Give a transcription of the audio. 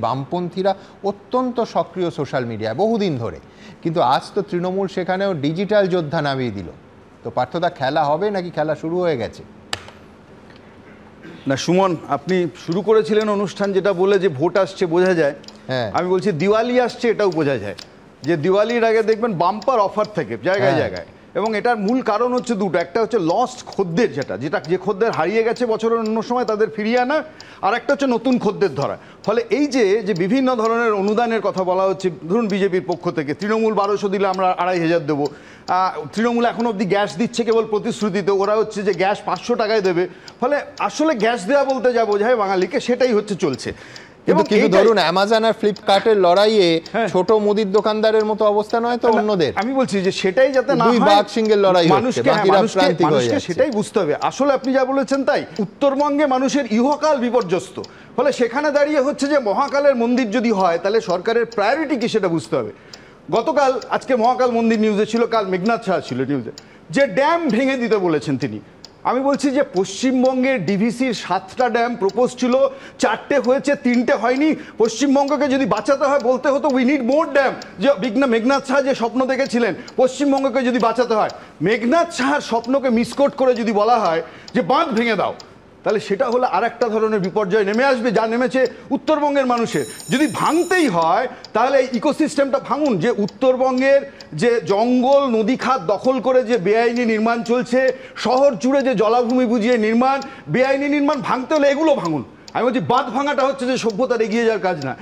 বামপন্থীরা অত্যন্ত সক্রিয় সোশ্যাল মিডিয়ায় বহুদিন ধরে, কিন্তু আজ তো তৃণমূল সেখানেও ডিজিটাল যোদ্ধা নামিয়ে দিল। তো পার্থদা, খেলা হবে নাকি খেলা শুরু হয়ে গেছে? না সুমন, আপনি শুরু করেছিলেন অনুষ্ঠান যেটা বলে যে ভোট আসছে বোঝা যায়। আমি বলছি দিওয়ালি আসছে এটাও বোঝা যায়, যে দিওয়ালির আগে দেখবেন বাম্পার অফার থেকে জায়গায় জায়গায়, এবং এটার মূল কারণ হচ্ছে দুটো। একটা হচ্ছে লস্ট খদ্দের, যে খদ্দের হারিয়ে গেছে বছরের অন্য সময় তাদের ফিরিয়ে আনা, আর একটা হচ্ছে নতুন খদ্দের ধরা। ফলে এই যে বিভিন্ন ধরনের অনুদানের কথা বলা হচ্ছে, ধরুন বিজেপির পক্ষ থেকে তৃণমূল 1200 দিলে আমরা 2500 দেবো, তৃণমূল এখন অবধি গ্যাস দিচ্ছে কেবল প্রতিশ্রুতিতে, ওরা হচ্ছে যে গ্যাস 500 টাকায় দেবে। ফলে আসলে গ্যাস দেওয়া বলতে যা বোঝায় বাঙালিকে, সেটাই হচ্ছে চলছে। কিন্তু ধরুন অ্যামাজন আর ফ্লিপকার্টের লড়াইয়ে ছোট মুদির দোকানদারের মতো অবস্থা নয় তো অন্যদের। আমি বলছি যে সেটাই যাতে না হয়, বাঘ সিংহের লড়াই হচ্ছে, বাকিরা প্রান্তিক হয়ে যাচ্ছে, সেটাই বুঝতে হবে। আসলে আপনি যা বলেছেন তাই, উত্তরবঙ্গে মানুষের ইহকাল বিপর্যস্ত। ফলে সেখানে দাঁড়িয়ে হচ্ছে যে মহাকালের মন্দির যদি হয় তাহলে সরকারের প্রায়োরিটি কি সেটা বুঝতে হবে। গতকাল, আজকে মহাকাল মন্দির নিউজে ছিল, কাল মেঘনাথ সাহা ছিল নিউজে, যে ড্যাম ভেঙে দিতে বলেছেন তিনি। আমি বলছি যে পশ্চিমবঙ্গের ডিভিসির 7টা ড্যাম প্রপোজ ছিল, 4টে হয়েছে, 3টে হয়নি। পশ্চিমবঙ্গকে যদি বাঁচাতে হয় বলতে হতো উই নিড মোর ড্যাম। যে মেঘনাথ সাহা যে স্বপ্ন দেখেছিলেন পশ্চিমবঙ্গকে যদি বাঁচাতে হয়, মেঘনাথ সাহার স্বপ্নকে মিসকোট করে যদি বলা হয় যে বাঁধ ভেঙে দাও, তাহলে সেটা হলো আর একটা ধরনের বিপর্যয় নেমে আসবে, যা নেমেছে উত্তরবঙ্গের মানুষের। যদি ভাঙতেই হয় তাহলে এই ইকোসিস্টেমটা ভাঙুন। যে উত্তরবঙ্গের যে জঙ্গল নদী খাত দখল করে যে বেআইনি নির্মাণ চলছে, শহর জুড়ে যে জলাভূমি বুঝিয়ে নির্মাণ, বেআইনি নির্মাণ ভাঙতে হলে এগুলো ভাঙুন। আমি বলছি বাঁধ ভাঙাটা হচ্ছে যে সভ্যতার এগিয়ে যাওয়ার কাজ না,